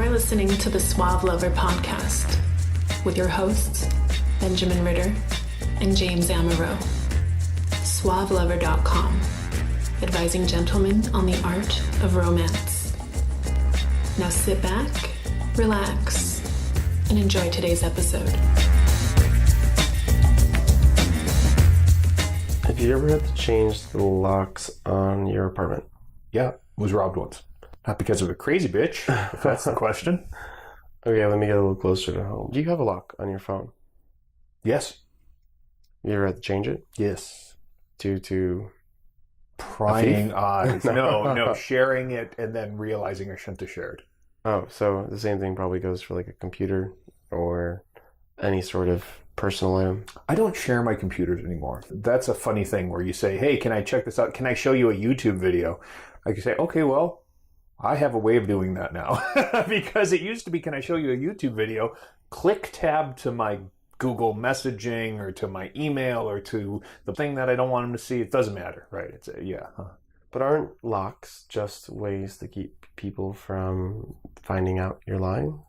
You're listening to the Suave Lover podcast with your hosts, Benjamin Ritter and James Amaro. SuaveLover.com, advising gentlemen on the art of romance. Now sit back, relax, and enjoy today's episode. Have you ever had to change the locks on your apartment? Yeah, was robbed once. Not because of a crazy bitch, if that's the question. Okay, let me get a little closer to home. Do you have a lock on your phone? Yes. You ever had to change it? Yes. Due to prying eyes. No, sharing it and then realizing I shouldn't have shared. Oh, so the same thing probably goes for like a computer or any sort of personal item. I don't share my computers anymore. That's a funny thing where you say, hey, can I check this out? Can I show you a YouTube video? I can say, okay, well, I have a way of doing that now. Because it used to be, can I show you a YouTube video? Click tab to my Google messaging or to my email or to the thing that I don't want them to see. It doesn't matter, right? It's But aren't locks just ways to keep people from finding out you're lying?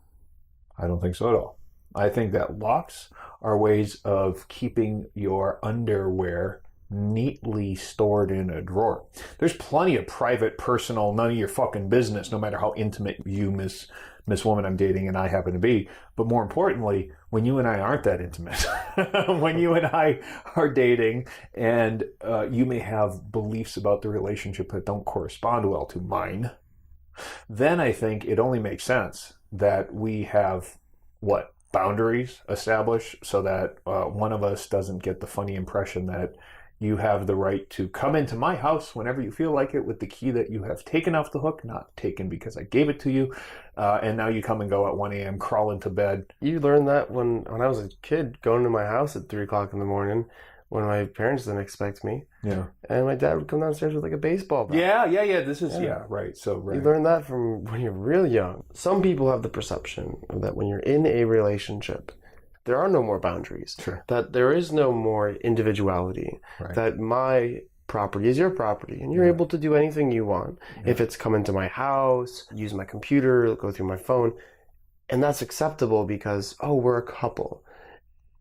I don't think so at all. I think that locks are ways of keeping your underwear neatly stored in a drawer. There's plenty of private, personal, none of your fucking business, no matter how intimate you, Miss Woman I'm dating, and I happen to be. But more importantly, when you and I aren't that intimate, when you and I are dating and you may have beliefs about the relationship that don't correspond well to mine, then I think it only makes sense that we have, boundaries established so that one of us doesn't get the funny impression that you have the right to come into my house whenever you feel like it with the key that you have taken off the hook, not taken because I gave it to you, and now you come and go at 1 a.m., crawl into bed. You learned that when I was a kid, going to my house at 3 o'clock in the morning when my parents didn't expect me. Yeah. And my dad would come downstairs with like a baseball bat. Yeah. Right. So, right. You learn that from when you're real young. Some people have the perception that when you're in a relationship, there are no more boundaries. Sure. That there is no more individuality. Right. That my property is your property and you're able to do anything you want. Yeah. If it's come into my house, use my computer, go through my phone. And that's acceptable because, we're a couple.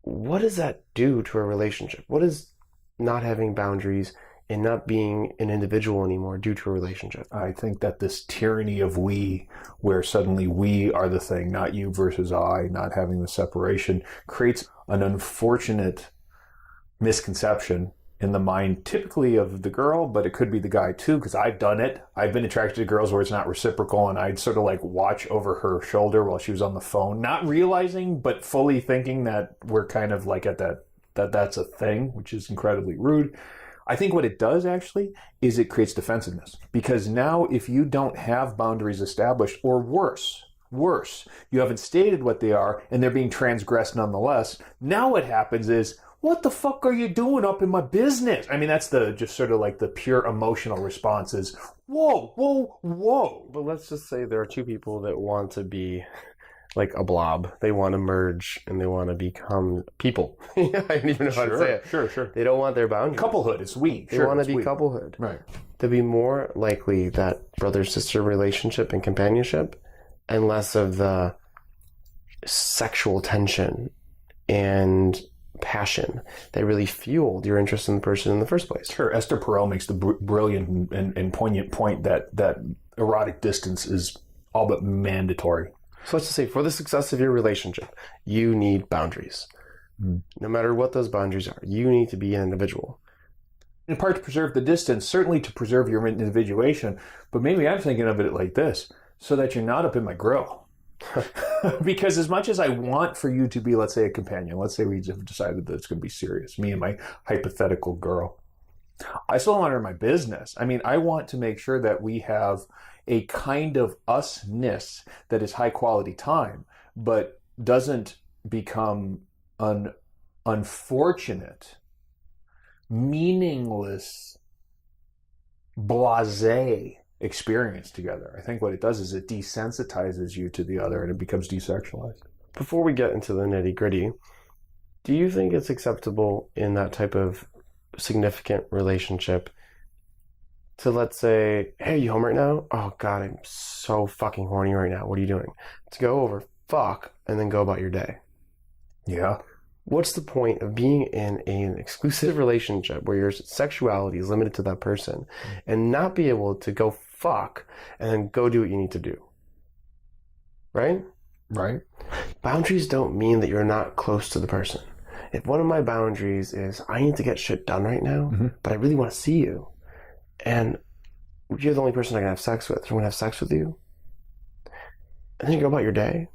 What does that do to a relationship? What does not having boundaries and not being an individual anymore do to a relationship? I think that this tyranny of we, where suddenly we are the thing, not you versus I, not having the separation, creates an unfortunate misconception in the mind, typically of the girl, but it could be the guy too, because I've done it. I've been attracted to girls where it's not reciprocal, and I'd sort of like watch over her shoulder while she was on the phone, not realizing, but fully thinking that we're kind of like at that's a thing, which is incredibly rude. I think what it does actually is it creates defensiveness, because now if you don't have boundaries established, or worse, you haven't stated what they are and they're being transgressed nonetheless, now what happens is, what the fuck are you doing up in my business? I mean, that's just sort of like the pure emotional response is, whoa. But let's just say there are two people that want to be like a blob. They want to merge and they want to become people. I don't even know how to say it. Sure. They don't want their boundaries. Couplehood is we. They want to be couplehood. Right. To be more likely that brother-sister relationship and companionship, and less of the sexual tension and passion that really fueled your interest in the person in the first place. Sure. Esther Perel makes the brilliant and poignant point that erotic distance is all but mandatory. So let's just say for the success of your relationship, you need boundaries. No matter what those boundaries are, you need to be an individual. In part to preserve the distance, certainly to preserve your individuation, but maybe I'm thinking of it like this, so that you're not up in my grill. Because as much as I want for you to be, let's say, a companion, let's say we have decided that it's going to be serious, me and my hypothetical girl, I still want her in my business. I mean, I want to make sure that we have a kind of us-ness that is high quality time, but doesn't become an unfortunate, meaningless, blasé experience together. I think what it does is it desensitizes you to the other and it becomes desexualized. Before we get into the nitty-gritty, do you think it's acceptable in that type of significant relationship to, let's say, hey, are you home right now? Oh, God, I'm so fucking horny right now. What are you doing? To go over, fuck, and then go about your day. Yeah. What's the point of being in an exclusive relationship where your sexuality is limited to that person and not be able to go fuck and then go do what you need to do? Right? Right. Boundaries don't mean that you're not close to the person. If one of my boundaries is, I need to get shit done right now, but I really want to see you, and you're the only person I can have sex with, I'm going to have sex with you, and then you go about your day,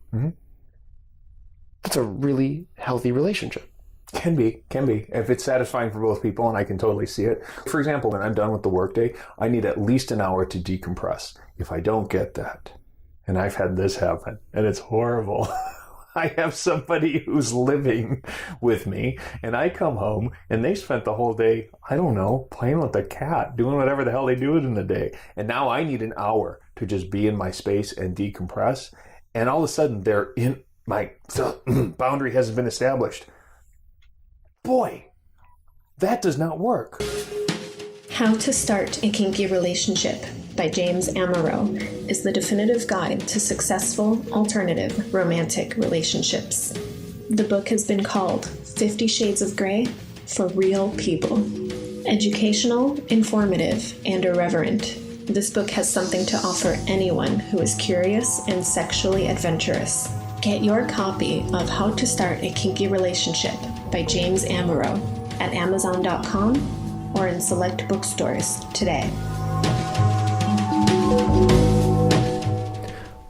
that's a really healthy relationship. Can be. If it's satisfying for both people, and I can totally see it. For example, when I'm done with the workday, I need at least an hour to decompress. If I don't get that, and I've had this happen, and it's horrible. I have somebody who's living with me, and I come home, and they spent the whole day, I don't know, playing with the cat, doing whatever the hell they do in the day. And now I need an hour to just be in my space and decompress. And all of a sudden, they're in my boundary hasn't been established. Boy, that does not work. How to Start a Kinky Relationship by James Amaro is the definitive guide to successful alternative romantic relationships. The book has been called 50 Shades of Grey for real people. Educational, informative, and irreverent, this book has something to offer anyone who is curious and sexually adventurous. Get your copy of How to Start a Kinky Relationship by James Amaro at Amazon.com or in select bookstores today.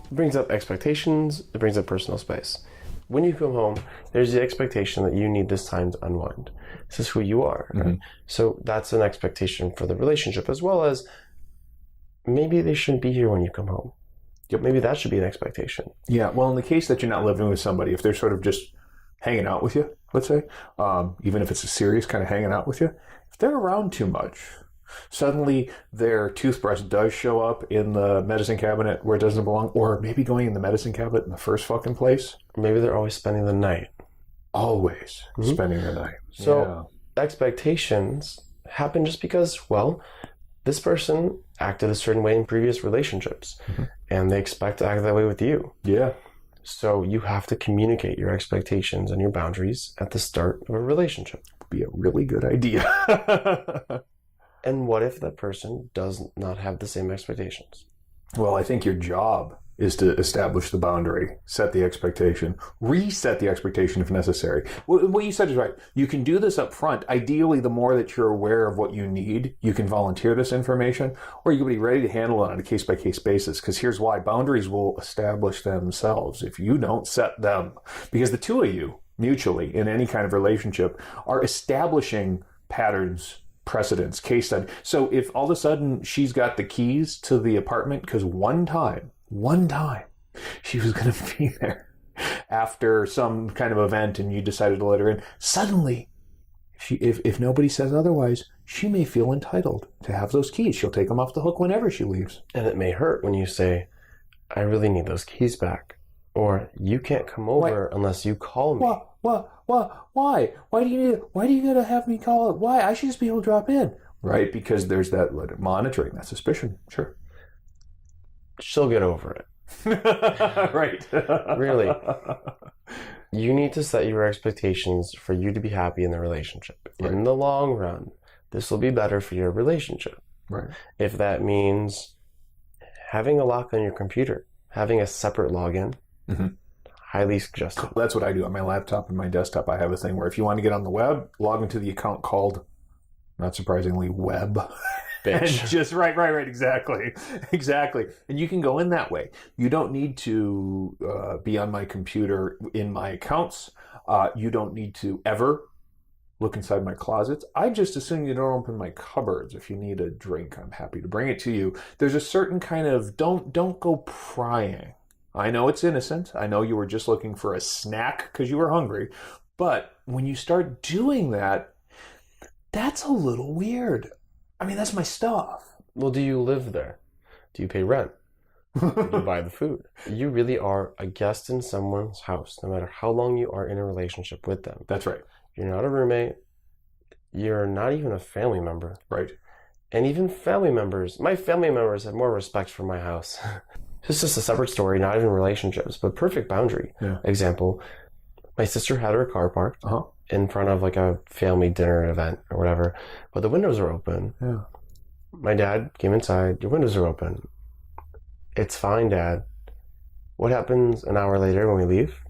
It brings up expectations, it brings up personal space. When you come home, there's the expectation that you need this time to unwind. This is who you are. Right? So that's an expectation for the relationship, as well as maybe they shouldn't be here when you come home. Maybe that should be an expectation. Yeah, well, in the case that you're not living with somebody, if they're sort of just hanging out with you, let's say, even if it's a serious kind of hanging out with you, if they're around too much, suddenly their toothbrush does show up in the medicine cabinet where it doesn't belong, or maybe going in the medicine cabinet in the first fucking place. Maybe they're always spending the night. Always spending the night. So expectations happen just because, well, this person acted a certain way in previous relationships, and they expect to act that way with you. Yeah. So you have to communicate your expectations and your boundaries at the start of a relationship. Be a really good idea. And what if that person does not have the same expectations? Well, I think your job is to establish the boundary, set the expectation, reset the expectation if necessary. What you said is right. You can do this up front. Ideally, the more that you're aware of what you need, you can volunteer this information, or you can be ready to handle it on a case-by-case basis. Because here's why. Boundaries will establish themselves if you don't set them. Because the two of you, mutually, in any kind of relationship, are establishing patterns, precedents, case study. So if all of a sudden she's got the keys to the apartment because one time, she was going to be there after some kind of event and you decided to let her in. Suddenly, if nobody says otherwise, she may feel entitled to have those keys. She'll take them off the hook whenever she leaves. And it may hurt when you say, I really need those keys back. Or you can't come over unless you call me. Why? Why do you gotta have me call it? Why? I should just be able to drop in. Right, because there's that monitoring, that suspicion. Sure. She'll get over it. Right. Really. You need to set your expectations for you to be happy in the relationship. Right. In the long run, this will be better for your relationship. Right. If that means having a lock on your computer, having a separate login, highly suggested. That's what I do on my laptop and my desktop. I have a thing where if you want to get on the web, log into the account called, not surprisingly, web. Bitch. And just right, exactly. And you can go in that way. You don't need to be on my computer in my accounts. You don't need to ever look inside my closets. I just assume you don't open my cupboards. If you need a drink, I'm happy to bring it to you. There's a certain kind of don't go prying. I know it's innocent. I know you were just looking for a snack because you were hungry. But when you start doing that, that's a little weird. I mean, that's my stuff. Well, do you live there? Do you pay rent? Do you buy the food? You really are a guest in someone's house, no matter how long you are in a relationship with them. That's right. You're not a roommate. You're not even a family member. Right. And even family members. My family members have more respect for my house. It's just a separate story, not even relationships, but perfect boundary. Yeah. Example, my sister had her car parked in front of like a family dinner event or whatever, but the windows are open. Yeah. My dad came inside. Your windows are open. It's fine, Dad. What happens an hour later when we leave?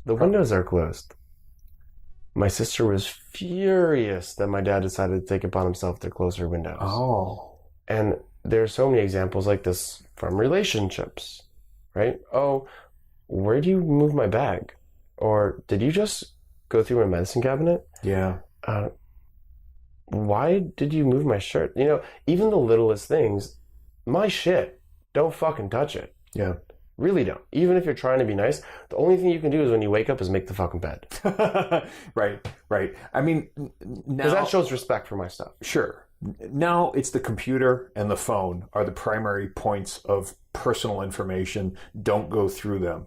The windows are closed. My sister was furious that my dad decided to take it upon himself to close her windows. Oh. And there are so many examples like this from relationships, right? Oh, where do you move my bag? Or did you just go through my medicine cabinet? Yeah. Why did you move my shirt? You know, even the littlest things, my shit, don't fucking touch it. Yeah. Really don't. Even if you're trying to be nice, the only thing you can do is when you wake up is make the fucking bed. Right. I mean, now... Because that shows respect for my stuff. Sure. Now it's the computer and the phone are the primary points of personal information. Don't go through them.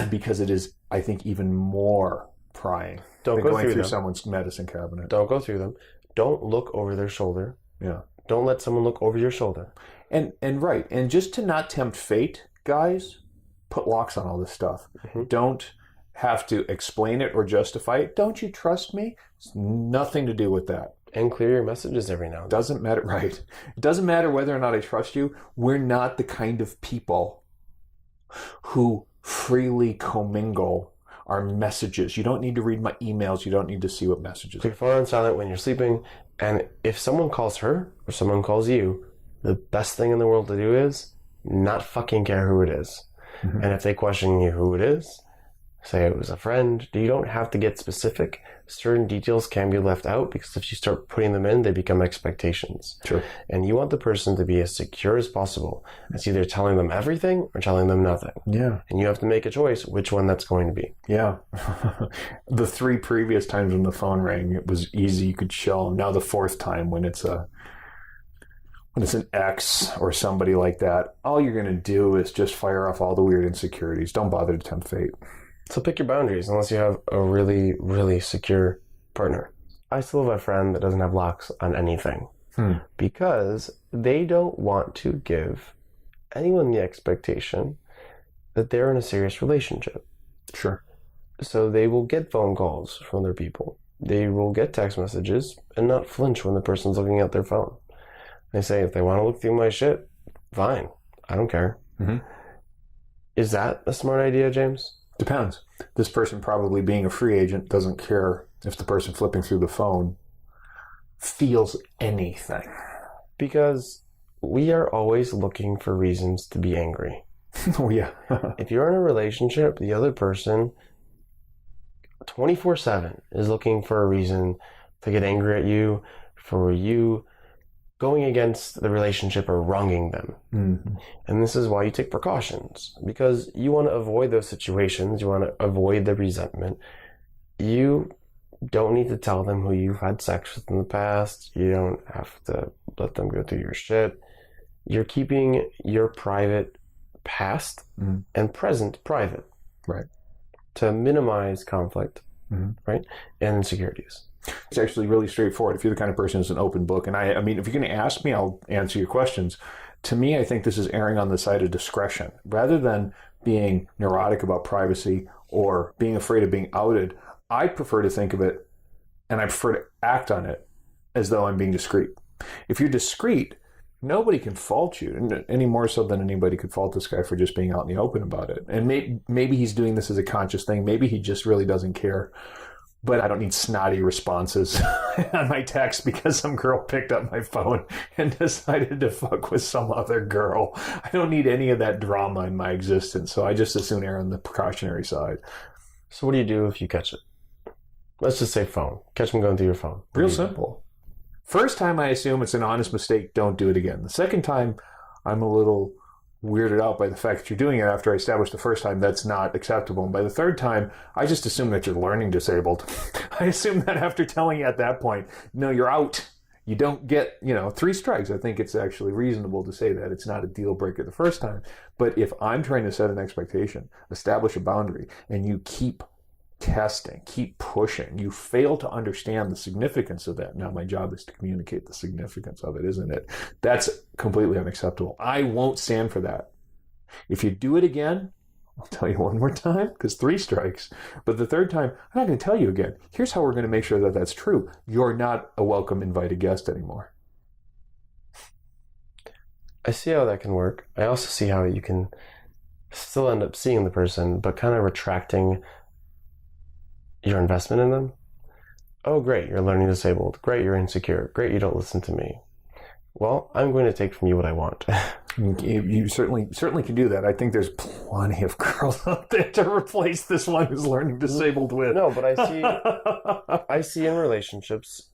Because it is, I think, even more prying Don't than go going through through them. someone's medicine cabinet. Don't go through them. Don't look over their shoulder. Yeah. Don't let someone look over your shoulder. And right. And just to not tempt fate, guys, put locks on all this stuff. Mm-hmm. Don't have to explain it or justify it. Don't you trust me? It's nothing to do with that. And clear your messages every now and then. Doesn't matter, right? It doesn't matter whether or not I trust you. We're not the kind of people who freely commingle our messages. You don't need to read my emails. You don't need to see what messages. Put your phone on silent when you're sleeping. And if someone calls her or someone calls you, the best thing in the world to do is not fucking care who it is. Mm-hmm. And if they question you who it is, say it was a friend, you don't have to get specific. Certain details can be left out because if you start putting them in, they become expectations. Sure. And you want the person to be as secure as possible. It's either telling them everything or telling them nothing. Yeah. And you have to make a choice which one that's going to be. Yeah. The 3 previous times when the phone rang, it was easy. You could show them. Now the 4th time when it's an ex or somebody like that, all you're going to do is just fire off all the weird insecurities. Don't bother to tempt fate. So pick your boundaries unless you have a really, really secure partner. I still have a friend that doesn't have locks on anything because they don't want to give anyone the expectation that they're in a serious relationship. Sure. So they will get phone calls from their people. They will get text messages and not flinch when the person's looking at their phone. They say, if they want to look through my shit, fine. I don't care. Mm-hmm. Is that a smart idea, James? Depends. This person, probably being a free agent, doesn't care if the person flipping through the phone feels anything. Because we are always looking for reasons to be angry. Oh, yeah. If you're in a relationship, the other person 24/7 is looking for a reason to get angry at you, for you going against the relationship or wronging them. Mm-hmm. And this is why you take precautions, because you want to avoid those situations. You want to avoid the resentment. You don't need to tell them who you've had sex with in the past. You don't have to let them go through your shit. You're keeping your private past and present private. Right. To minimize conflict, right? And insecurities. It's actually really straightforward. If you're the kind of person who's an open book, and I mean, if you're going to ask me, I'll answer your questions. To me, I think this is erring on the side of discretion. Rather than being neurotic about privacy or being afraid of being outed, I prefer to think of it, and I prefer to act on it as though I'm being discreet. If you're discreet, nobody can fault you, any more so than anybody could fault this guy for just being out in the open about it. And maybe he's doing this as a conscious thing. Maybe he just really doesn't care. But I don't need snotty responses on my text because some girl picked up my phone and decided to fuck with some other girl. I don't need any of that drama in my existence, so I just as soon err on the precautionary side. So what do you do if you catch it? Let's just say phone. Catch them going through your phone. Real simple. First time, I assume it's an honest mistake. Don't do it again. The second time, I'm a little weirded out by the fact that you're doing it after I established the first time that's not acceptable. And by the third time, I just assume that you're learning disabled. I assume that after telling you at that point, no, you're out. You don't get, 3 strikes. I think it's actually reasonable to say that. It's not a deal breaker the first time. But if I'm trying to set an expectation, establish a boundary, and you keep testing, keep pushing. You fail to understand the significance of that. Now my job is to communicate the significance of it, isn't it? That's completely unacceptable. I won't stand for that. If you do it again, I'll tell you one more time, because 3 strikes. But the third time, I'm not going to tell you again. Here's how we're going to make sure that that's true. You're not a welcome invited guest anymore. I see how that can work. I also see how you can still end up seeing the person, but kind of retracting your investment in them. Oh, great, you're learning disabled. Great, you're insecure. Great, you don't listen to me. Well, I'm going to take from you what I want. You certainly can do that. I think there's plenty of girls out there to replace this one who's learning disabled with. No, but I see in relationships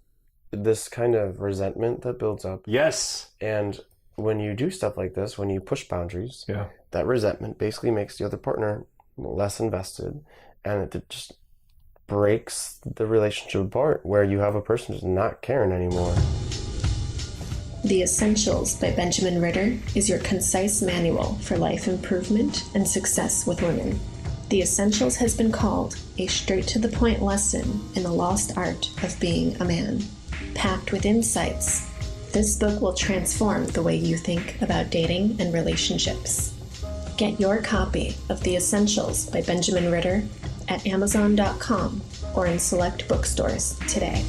this kind of resentment that builds up. Yes. And when you do stuff like this, when you push boundaries, yeah, that resentment basically makes the other partner less invested, and it just breaks the relationship apart, where you have a person who's not caring anymore. The Essentials by Benjamin Ritter is your concise manual for life improvement and success with women. The Essentials has been called a straight-to-the-point lesson in the lost art of being a man. Packed with insights, this book will transform the way you think about dating and relationships. Get your copy of The Essentials by Benjamin Ritter at Amazon.com or in select bookstores today.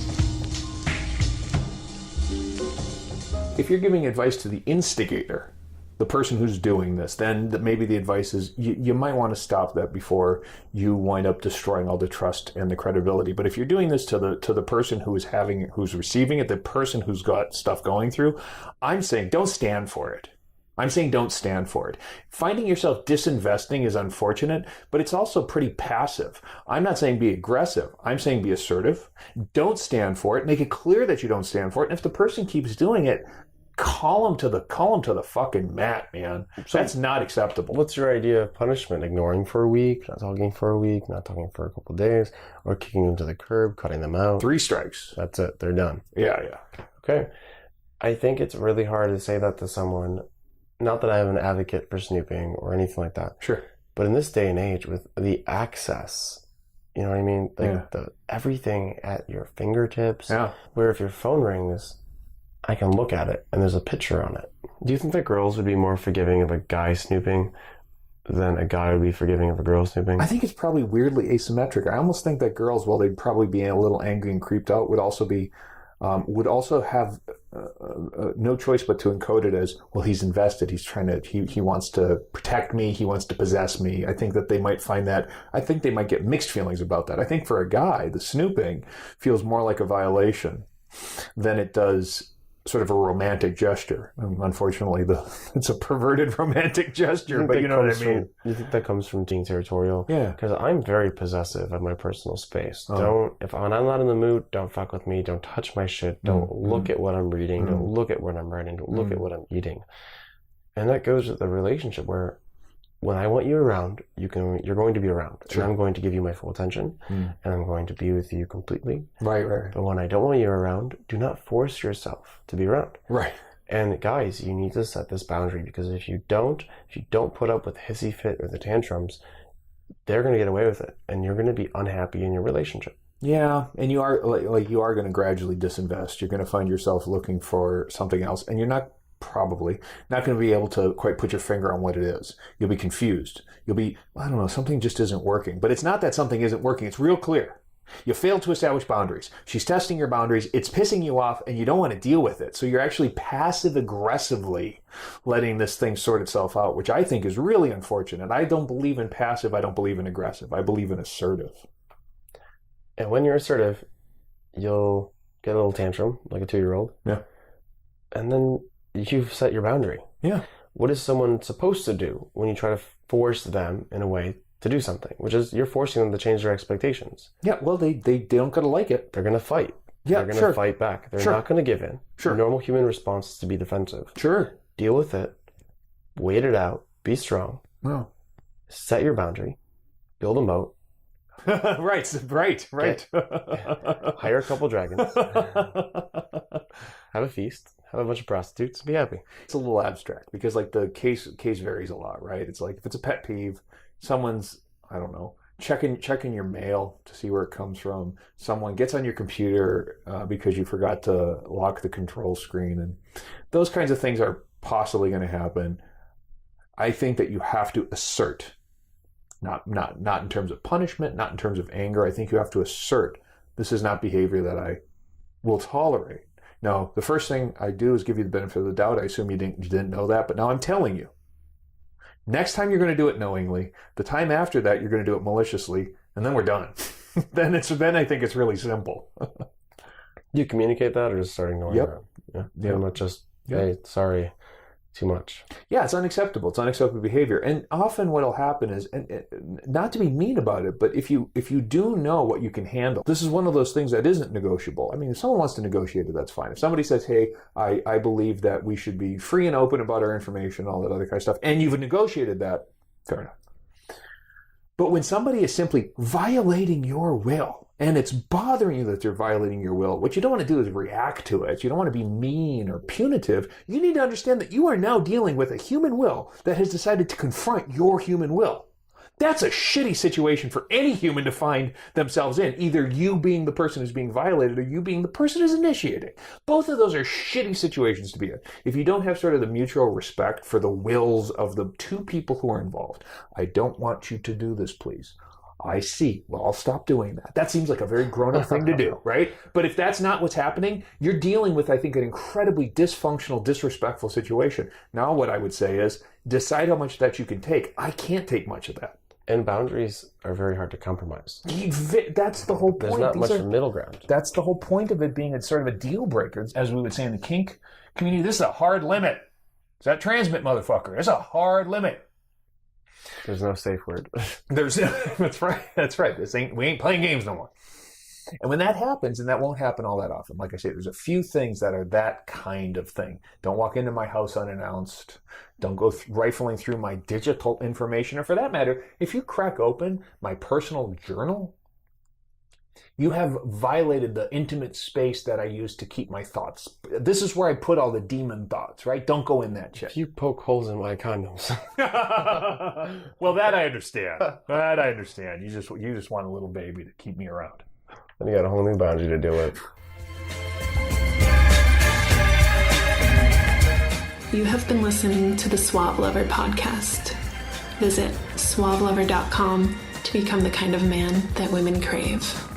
If you're giving advice to the instigator, the person who's doing this, then maybe the advice is you might want to stop that before you wind up destroying all the trust and the credibility. But if you're doing this to the person who's receiving it, the person who's got stuff going through, I'm saying don't stand for it. I'm saying don't stand for it. Finding yourself disinvesting is unfortunate, but it's also pretty passive. I'm not saying be aggressive. I'm saying be assertive. Don't stand for it. Make it clear that you don't stand for it. And if the person keeps doing it, call them to the fucking mat, man. That's not acceptable. What's your idea of punishment? Ignoring for a week, not talking for a week, not talking for a couple of days, or kicking them to the curb, cutting them out? 3 strikes. That's it. They're done. Yeah. Okay. I think it's really hard to say that to someone. Not that I have an advocate for snooping or anything like that. Sure. But in this day and age, with the access, you know what I mean? Like everything at your fingertips. Yeah. Where if your phone rings, I can look at it and there's a picture on it. Do you think that girls would be more forgiving of a guy snooping than a guy would be forgiving of a girl snooping? I think it's probably weirdly asymmetric. I almost think that girls, while they'd probably be a little angry and creeped out, would also have no choice but to encode it as, well, he's invested. He's trying to, he wants to protect me. He wants to possess me. I think that they might find that, I think they might get mixed feelings about that. I think for a guy, the snooping feels more like a violation than it does sort of a romantic gesture. Unfortunately, it's a perverted romantic gesture, but you know what I mean. You think that comes from being territorial? Yeah. Because I'm very possessive of my personal space. If I'm not in the mood, don't fuck with me. Don't touch my shit. Don't look at what I'm reading. Don't look at what I'm writing. Don't look at what I'm eating. And that goes with the relationship where when I want you around, you're going to be around. Sure. And I'm going to give you my full attention. And I'm going to be with you completely. Right. But when I don't want you around, do not force yourself to be around. Right. And guys, you need to set this boundary, because if you don't put up with the hissy fit or the tantrums, they're going to get away with it. And you're going to be unhappy in your relationship. Yeah. And you are you are going to gradually disinvest. You're going to find yourself looking for something else, and you're probably not going to be able to quite put your finger on what it is. You'll be confused. You'll be, I don't know, something just isn't working. But it's not that something isn't working. It's real clear. You failed to establish boundaries. She's testing your boundaries. It's pissing you off, and you don't want to deal with it. So you're actually passive-aggressively letting this thing sort itself out, which I think is really unfortunate. I don't believe in passive. I don't believe in aggressive. I believe in assertive. And when you're assertive, you'll get a little tantrum, like a 2-year-old. Yeah. And then you've set your boundary. Yeah. What is someone supposed to do when you try to force them in a way to do something? Which is, you're forcing them to change their expectations. Yeah, well, they don't gotta like it. They're going to fight. Yeah, They're going to fight back. They're not going to give in. Sure. The normal human response is to be defensive. Sure. Deal with it. Wait it out. Be strong. Oh. Set your boundary. Build a moat. Right. Hire a couple dragons. Have a feast. Have a bunch of prostitutes. Be happy. It's a little abstract because, like, the case varies a lot, right? It's like if it's a pet peeve, someone's, I don't know, checking your mail to see where it comes from. Someone gets on your computer because you forgot to lock the control screen, and those kinds of things are possibly going to happen. I think that you have to assert, not in terms of punishment, not in terms of anger. I think you have to assert, this is not behavior that I will tolerate. Now, the first thing I do is give you the benefit of the doubt. I assume you didn't know that, but now I'm telling you. Next time you're going to do it knowingly. The time after that, you're going to do it maliciously, and then we're done. then I think it's really simple. You communicate that, or just start ignoring that? Yeah. Pretty much just, hey, sorry, too much. Yeah, it's unacceptable. It's unacceptable behavior. And often what will happen is, and not to be mean about it, but if you do know what you can handle, this is one of those things that isn't negotiable. I mean, if someone wants to negotiate it, that's fine. If somebody says, hey, I believe that we should be free and open about our information, all that other kind of stuff, and you've negotiated that, fair enough. But when somebody is simply violating your will, and it's bothering you that they're violating your will, what you don't want to do is react to it. You don't want to be mean or punitive. You need to understand that you are now dealing with a human will that has decided to confront your human will. That's a shitty situation for any human to find themselves in. Either you being the person who's being violated or you being the person who's initiating. Both of those are shitty situations to be in. If you don't have sort of the mutual respect for the wills of the two people who are involved, I don't want you to do this, please. I see. Well, I'll stop doing that. That seems like a very grown-up thing to do, right? But if that's not what's happening, you're dealing with, I think, an incredibly dysfunctional, disrespectful situation. Now what I would say is, decide how much that you can take. I can't take much of that. And boundaries are very hard to compromise. That's the whole point. There's not much middle ground. That's the whole point of it being a sort of a deal breaker. As we would say in the kink community, this is a hard limit. Is that transmit, motherfucker? It's a hard limit. There's no safe word. That's right. We ain't playing games no more. And when that happens, and that won't happen all that often, like I say, there's a few things that are that kind of thing. Don't walk into my house unannounced. Don't go rifling through my digital information. Or for that matter, if you crack open my personal journal, you have violated the intimate space that I use to keep my thoughts. This is where I put all the demon thoughts, right? Don't go in that shit. If you poke holes in my condoms. Well, that I understand. You just want a little baby to keep me around. And you got a whole new boundary to deal with. You have been listening to the Suave Lover podcast. Visit suavelover.com to become the kind of man that women crave.